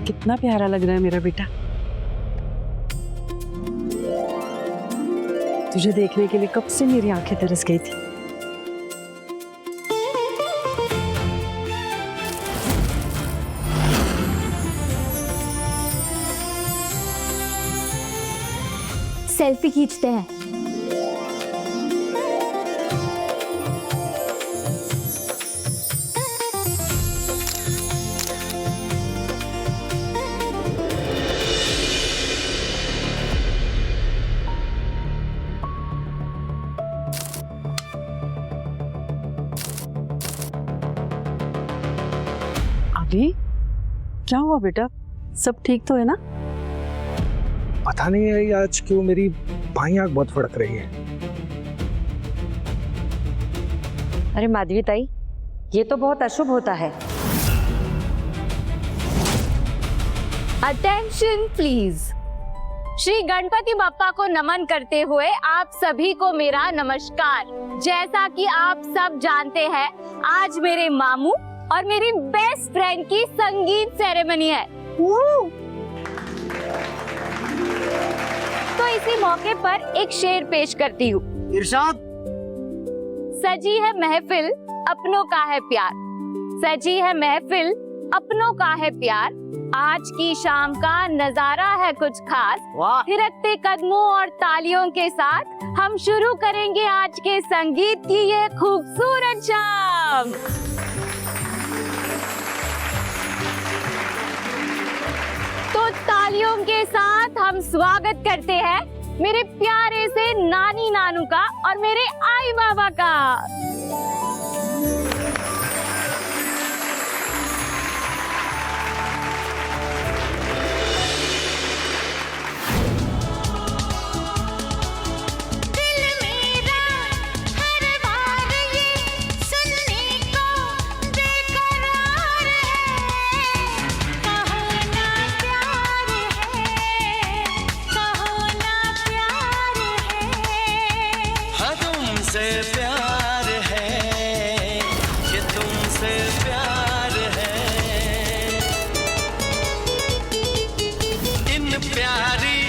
कितना प्यारा लग रहा है मेरा बेटा। तुझे देखने के लिए कब से मेरी आंखें तरस गई थी। सेल्फी खींचते हैं। अभी क्या हुआ बेटा, सब ठीक तो है ना? पता नहीं है आज क्यों मेरी बाईं आंख बहुत फड़क रही है। अरे माधवी ताई, ये तो बहुत अशुभ होता है। Attention please. श्री गणपति बप्पा को नमन करते हुए आप सभी को मेरा नमस्कार। जैसा कि आप सब जानते हैं, आज मेरे मामू और मेरी बेस्ट फ्रेंड की संगीत सेरेमनी है। तो इसी मौके पर एक शेर पेश करती हूँ। इरशाद। सजी है महफिल, अपनों का है प्यार। सजी है महफिल, अपनों का है प्यार। आज की शाम का नजारा है कुछ खास। थिरकते कदमों और तालियों के साथ हम शुरू करेंगे आज के संगीत की ये खूबसूरत शाम। तो तालियों के साथ हम स्वागत करते हैं मेरे प्यारे से नानी नानू का और मेरे आई बाबा का। प्यार है कि तुमसे प्यार है, इन प्यारी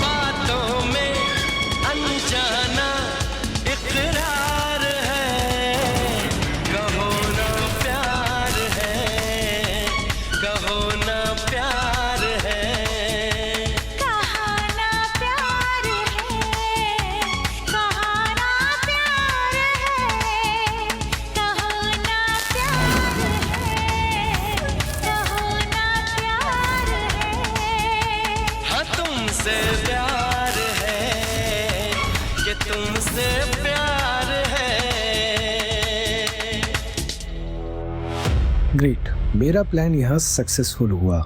बातों में अनजाना इकरार है। कहो ना प्यार है, कहो ना प्यार है, तुमसे प्यार है कि तुमसे प्यार है। ग्रेट, मेरा प्लान यहाँ सक्सेसफुल हुआ।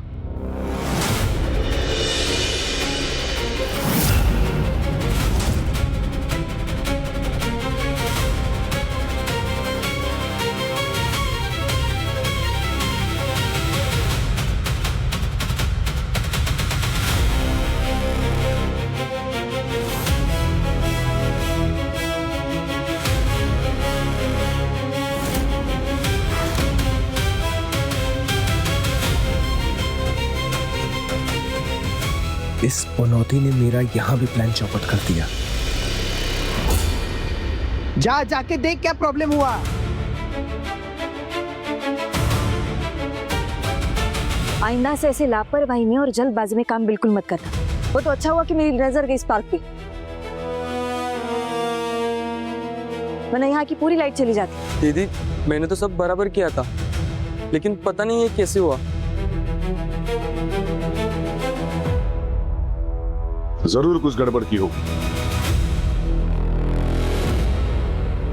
इस पनौती ने मेरा यहाँ भी प्लान चौपट कर दिया। जाके देख क्या प्रॉब्लम हुआ। आइंदा से ऐसे लापरवाही में और जल्दबाजी में काम बिल्कुल मत करना। वो तो अच्छा हुआ कि मेरी नजर गई इस पार्क पे, वरना यहाँ की पूरी लाइट चली जाती। दीदी, मैंने तो सब बराबर किया था, लेकिन पता नहीं ये कैसे हुआ। जरूर कुछ गड़बड़ की होगी।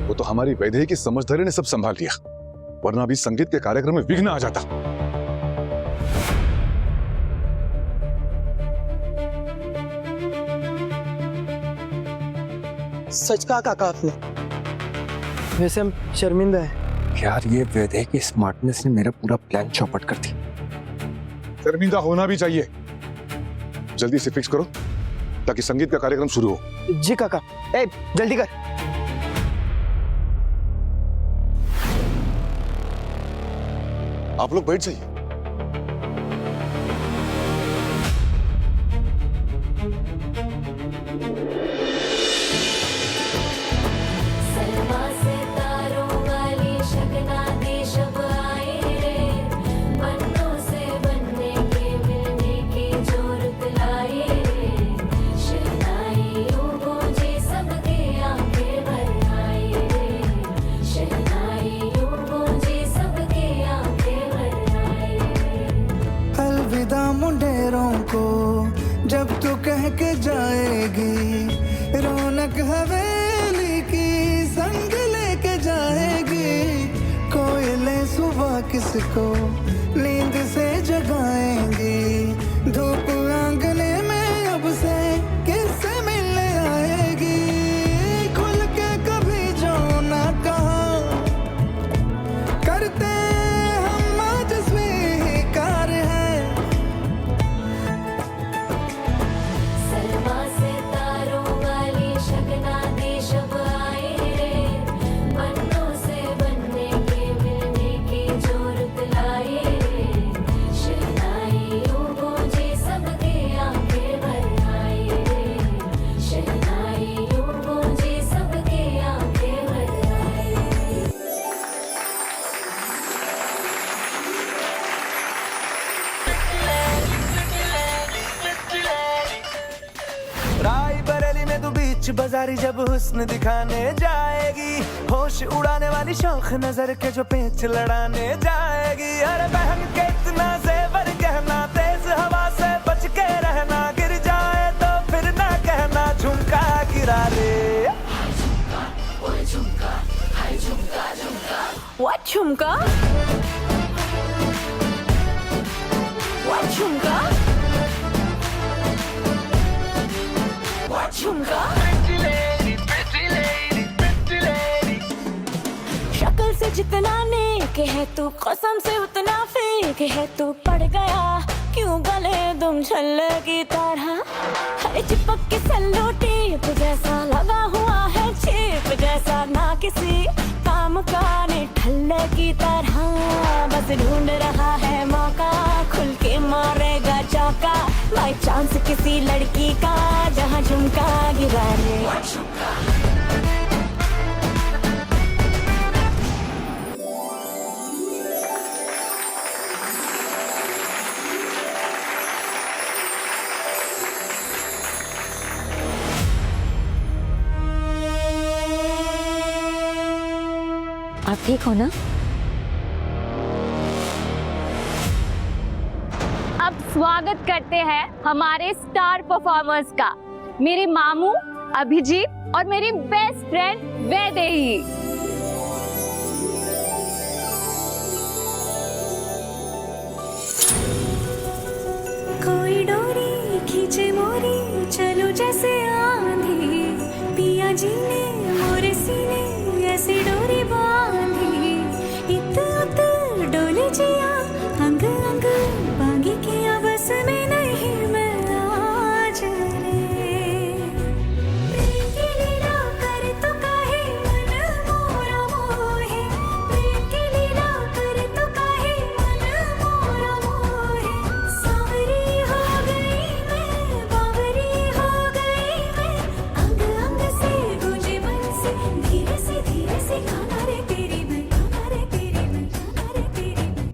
वो तो हमारी वैदेही की समझदारी ने सब संभाल लिया, वरना अभी संगीत के कार्यक्रम में विघ्न आ जाता। सच कहा काका आपने। वैसे हम शर्मिंदा है। यार, ये वैदेही की स्मार्टनेस ने मेरा पूरा प्लान चौपट कर दी। शर्मिंदा होना भी चाहिए। जल्दी से फिक्स करो ताकि संगीत का कार्यक्रम शुरू हो। जी काका। ए, जल्दी कर। आप लोग बैठ जाइए। अलविदा मुंडेरों को जब तू कह के जाएगी, रौनक हवेली की संग लेके जाएगी। कोयले सुबह किसको नींद से जगाएंगी, धूप आंगने में अब से किससे मिलने आएगी। खुल के कभी जो ना कहा करते हम आज स्वीकार है। सलमा से तारों वाली शगना देश अब आए रे, बनों से बनने के मिलने की जोरत लाए रे। शहनाइयों गूंजे सबके आंखें भर आए रे, शहनाइयों गूंजे सबके आंखें भर आए रे। राय बरेली में तू बीच बाजारी जब हुस्न दिखाने जाएगी, होश उड़ाने वाली शौक नजर के जो पेच लड़ाने जाएगी। अरे बहन के इतना जेवर कहना, तेज हवा से बच के रहना, गिर जाए तो फिर ना कहना झुमका गिरा ले। What झुमका? What झुमका? What झुमका? शक्ल से जितना नेक है तू, कसम से उतना फेक है तू। पड़ गया क्यों गले तुम छल्ले की तरह, हर चिपक के सल्लो टेप जैसा लगा हुआ है, चेप जैसा ना किसी काम का ठल्ले की तरह। बस ढूंढ रहा है मौका, खुल के मारेगा चौका, बाई चांस किसी लड़की का जहाँ झुमका गिरा ले। आप ठीक हो ना? अब स्वागत करते हैं हमारे स्टार परफॉर्मर्स का, मेरे मामू अभिजीत और मेरी बेस्ट फ्रेंड वैदेही। कोई डोरी खींचे मोरी, चलो जैसे आंधी, पिया जी ने मोरे सीने ऐसी डोरी बांधी। इत उत डोले जिया, अंग अंग बांगी किया, बस में नहीं मैं आज रे। प्रेम की लीला कर तो काहे मन मोरा मोहे, प्रेम की लीला कर तो काहे मन मोरा मोहे। सांवरी हो गई मैं, बावरी हो गई मैं, अंग अंग से गूंजे मन से, धीरे से खाना रे तेरी मैं, खाना रे तेरी मैं, खाना रे तेरी मैं।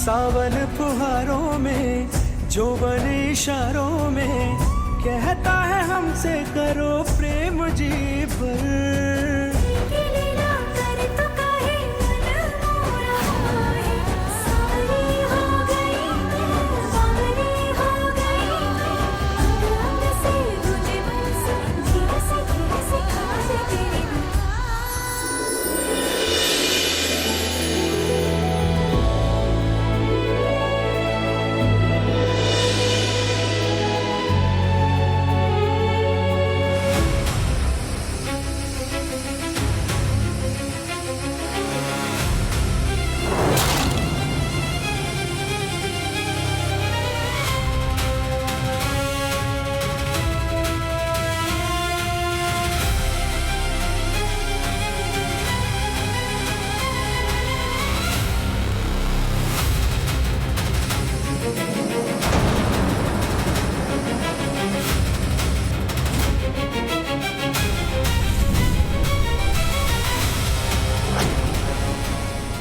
सावन फुहारों में, जोबन इशारों में, कहता है हमसे करो प्रेम जी पर। की लीला कर तो काहे मन मोरा मोहे। सांवरी हो गई मैं, बावरी हो गई मैं, अंग अंग से गूंजे मन से, धीरे से खाना रे तेरी मैं।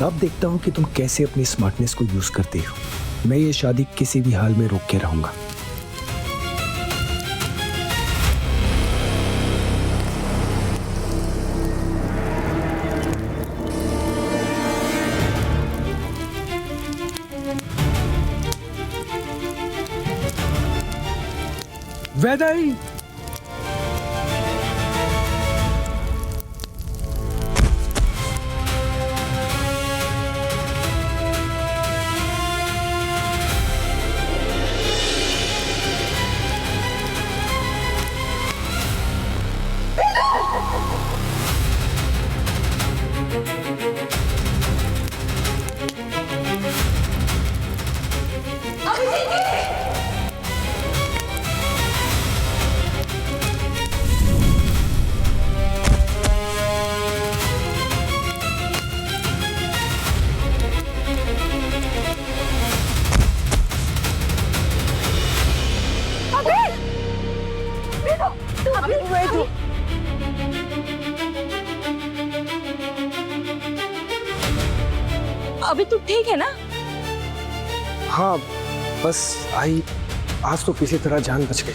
अब देखता हूं कि तुम कैसे अपनी स्मार्टनेस को यूज करते हो। मैं ये शादी किसी भी हाल में रोक के रहूंगा। वैदाई, अभी तू ठीक है ना? हाँ, बस आज तो किसी तरह जान बच गई।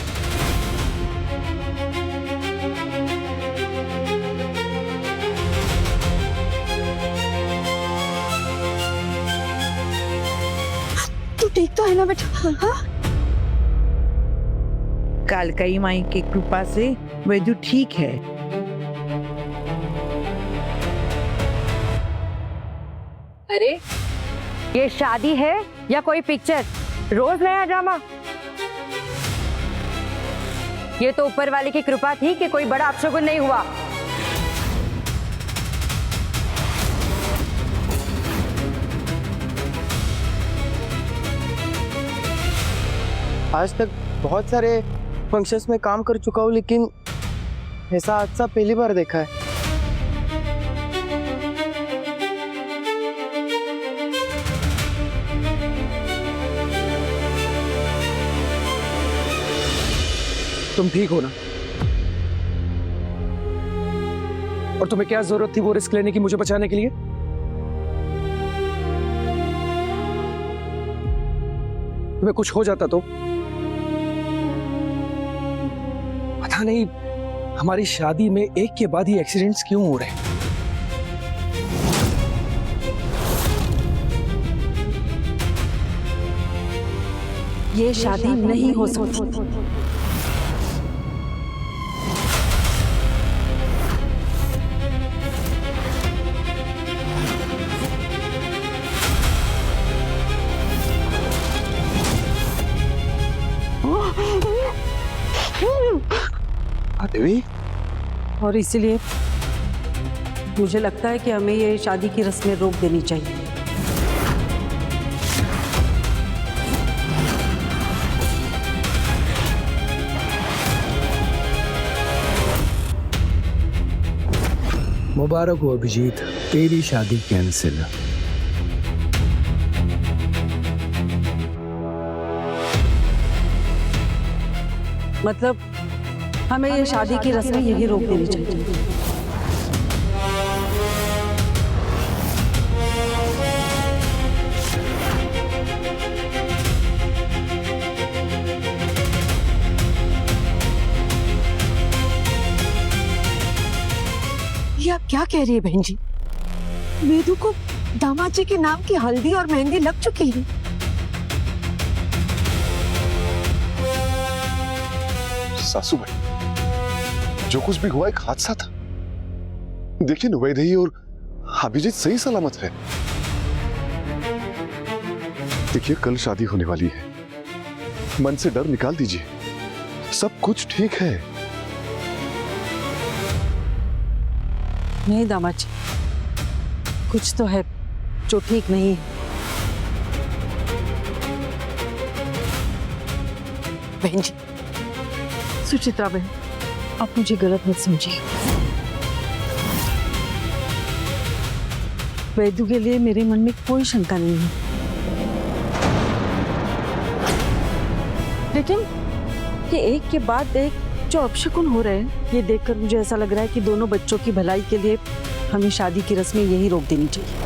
तू ठीक तो है ना बेटा? हाँ? कालकाई माई की कृपा से वैदू ठीक है। अरे ये शादी है या कोई पिक्चर? रोज नया ड्रामा। ये तो ऊपर वाले की कृपा थी कि कोई बड़ा अपशगुन नहीं हुआ। आज तक बहुत सारे फंक्शंस में काम कर चुका हूँ, लेकिन ऐसा हादसा पहली बार देखा है। तुम ठीक हो ना? और तुम्हें क्या जरूरत थी वो रिस्क लेने की मुझे बचाने के लिए? तुम्हें कुछ हो जाता तो? पता नहीं हमारी शादी में एक के बाद ही एक्सीडेंट्स क्यों हो रहे हैं। ये शादी नहीं हो सकती। देवी, और इसीलिए मुझे लगता है कि हमें ये शादी की रस्में रोक देनी चाहिए। मुबारक हो अभिजीत, तेरी शादी कैंसिल। मतलब हमें ये शादी की रस्में यही रोक देनी चाहिए। ये आप क्या कह रही है बहन जी? वेदू को दामाद जी के नाम की हल्दी और मेहंदी लग चुकी है। सासू भाई, जो कुछ भी हुआ एक हादसा था। देखिए वैदेही और अभिजीत सही सलामत है। देखिए कल शादी होने वाली है, मन से डर निकाल दीजिए, सब कुछ ठीक है। नहीं दामाद जी, कुछ तो है जो ठीक नहीं है। बहन जी, सुचित्रा बहन, आप मुझे गलत मत समझिए। वैदू के लिए मेरे मन में कोई शंका नहीं है, लेकिन ये एक के बाद एक जो अपशकुन हो रहे हैं, ये देखकर मुझे ऐसा लग रहा है कि दोनों बच्चों की भलाई के लिए हमें शादी की रस्में यही रोक देनी चाहिए।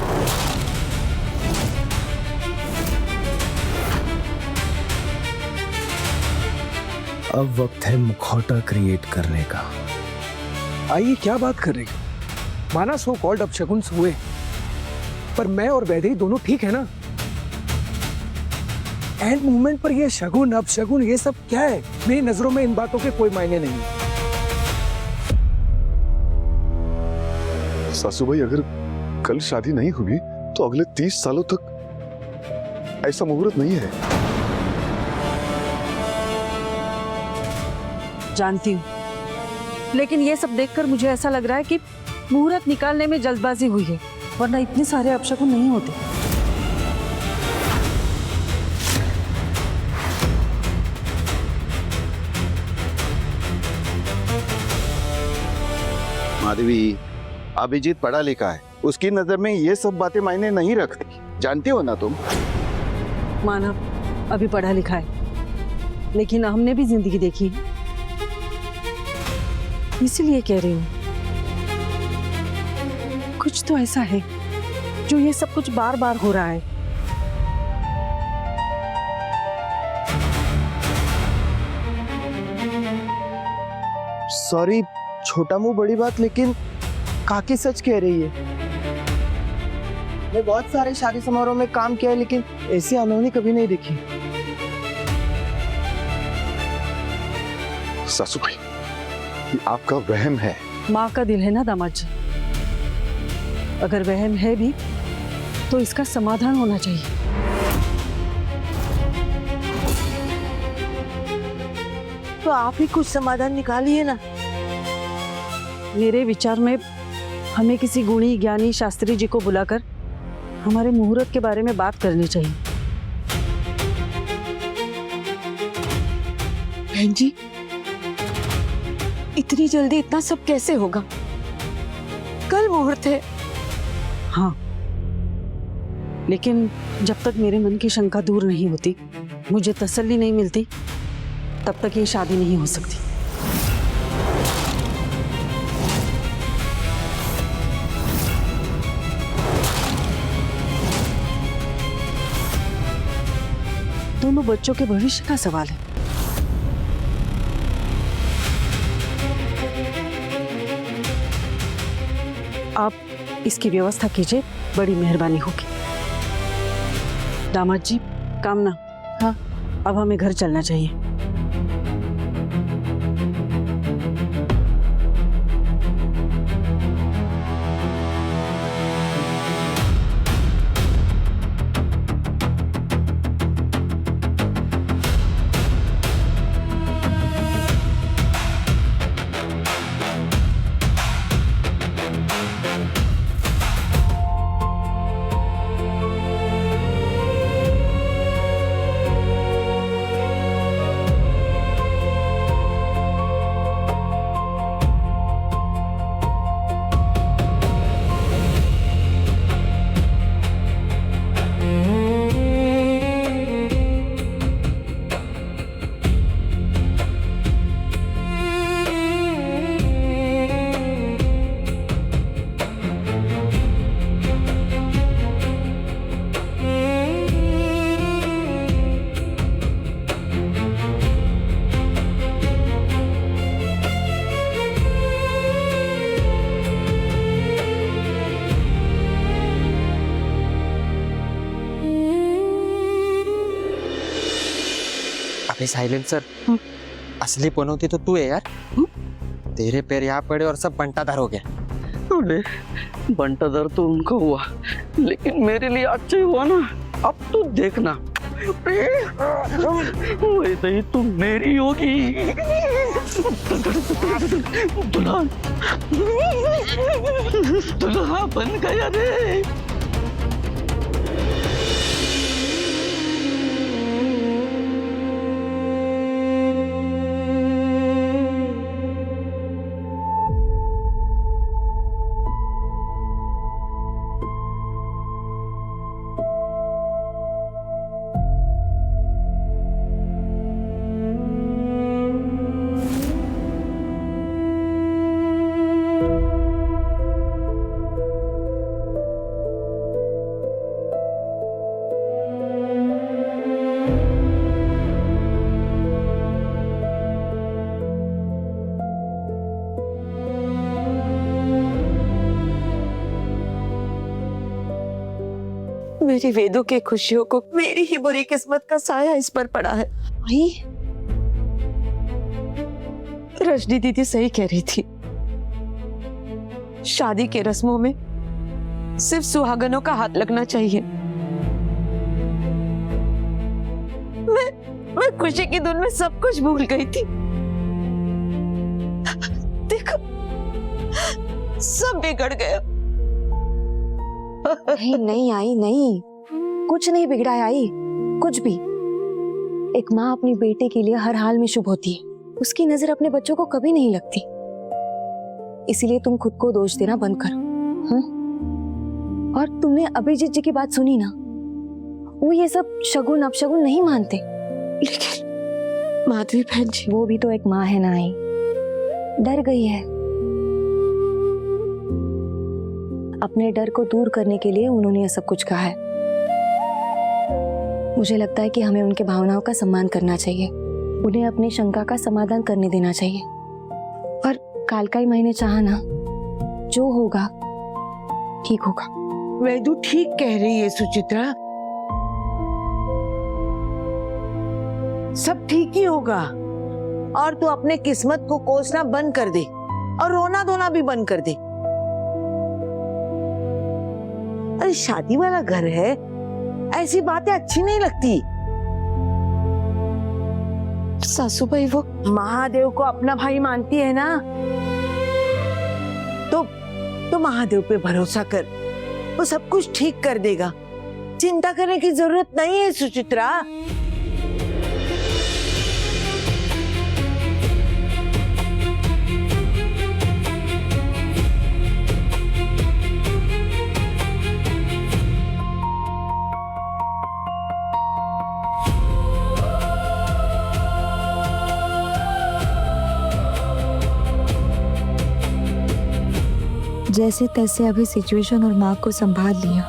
अब वक्त है मुखौटा क्रिएट करने का। आइए, क्या बात कर रही हो? माना सो कॉल्ड अपशगुन हुए, पर मैं और वैदेही दोनों ठीक है ना? एंड मूवमेंट पर ये शगुन अपशगुन ये सब क्या है? मेरी नजरों में इन बातों के कोई मायने नहीं। सासू भाई, अगर कल शादी नहीं हुई तो अगले 30 सालों तक ऐसा मुहूर्त नहीं है। जानती हूँ, लेकिन ये सब देखकर मुझे ऐसा लग रहा है कि मुहूर्त निकालने में जल्दबाजी हुई है, वरना इतने सारे अपशगुन नहीं होते। माधवी, अभिजीत पढ़ा लिखा है, उसकी नजर में ये सब बातें मायने नहीं रखती, जानती हो ना तुम। माना अभी पढ़ा लिखा है, लेकिन हमने भी जिंदगी देखी है, इसीलिए कह रही हूँ कुछ तो ऐसा है जो ये सब कुछ बार बार हो रहा है। सॉरी, छोटा मुंह बड़ी बात, लेकिन काकी सच कह रही है। मैं बहुत सारे शादी समारोह में काम किया है, लेकिन ऐसी अनहोनी कभी नहीं देखी। सासू भाई, ये आपका वहम है। माँ का दिल है ना दामाद जी, अगर वहम है भी तो इसका समाधान होना चाहिए। तो आप ही कुछ समाधान निकालिए ना। मेरे विचार में हमें किसी गुणी ज्ञानी शास्त्री जी को बुलाकर हमारे मुहूर्त के बारे में बात करनी चाहिए। बहन जी, इतनी जल्दी इतना सब कैसे होगा? कल मुहूर्त है। हाँ, लेकिन जब तक मेरे मन की शंका दूर नहीं होती, मुझे तसल्ली नहीं मिलती, तब तक ये शादी नहीं हो सकती। दोनों बच्चों के भविष्य का सवाल है। आप इसकी व्यवस्था कीजिए, बड़ी मेहरबानी होगी। दामाद जी, कामना, हाँ, अब हमें घर चलना चाहिए। साइलेंसर, असली पनौती तो तू है यार। तेरे पैर यहाँ पड़े और सब बंटाधार हो गया। अरे बंटाधार तो उनका हुआ, लेकिन मेरे लिए अच्छा ही हुआ ना। अब तू देखना, वैसे ही तू मेरी होगी। दुल्हन दुल्हा बन गया रे। मेरी वेदों की खुशियों को मेरी ही बुरी किस्मत का साया इस पर पड़ा है। आई, रजनी दीदी सही कह रही थी, शादी के रस्मों में सिर्फ सुहागनों का हाथ लगना चाहिए। मैं खुशी की धुन में सब कुछ भूल गई थी। देखो, सब बिगड़ गया। नहीं नहीं आई, नहीं, कुछ नहीं बिगड़ा है आई, कुछ भी। एक माँ अपनी बेटे के लिए हर हाल में शुभ होती है, उसकी नजर अपने बच्चों को कभी नहीं लगती। इसीलिए तुम खुद को दोष देना बंद करो। और तुमने अभिजीत जी की बात सुनी ना, वो ये सब शगुन अपशगुन नहीं मानते। लेकिन माधवी बहन जी, वो भी तो एक माँ है ना आई, डर गई है। अपने डर को दूर करने के लिए उन्होंने यह सब कुछ कहा है। मुझे लगता है कि हमें उनके भावनाओं का सम्मान करना चाहिए, उन्हें अपनी शंका का समाधान करने देना चाहिए। और काल का ही मैंने चाहा ना, जो होगा ठीक होगा। वैदू ठीक कह रही है सुचित्रा, सब ठीक ही होगा। और तू अपने किस्मत को कोसना बंद कर दे और रोना धोना भी बंद कर दे। अरे शादी वाला घर है, ऐसी बातें अच्छी नहीं लगती। सासू भाई, वो महादेव को अपना भाई मानती है ना, तो महादेव पे भरोसा कर, वो सब कुछ ठीक कर देगा। चिंता करने की जरूरत नहीं है सुचित्रा। जैसे तैसे अभी सिचुएशन और माँ को संभाल लिया,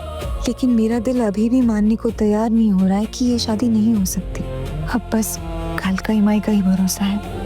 लेकिन मेरा दिल अभी भी मानने को तैयार नहीं हो रहा है कि ये शादी नहीं हो सकती। अब बस काल का इमाई का ही भरोसा है।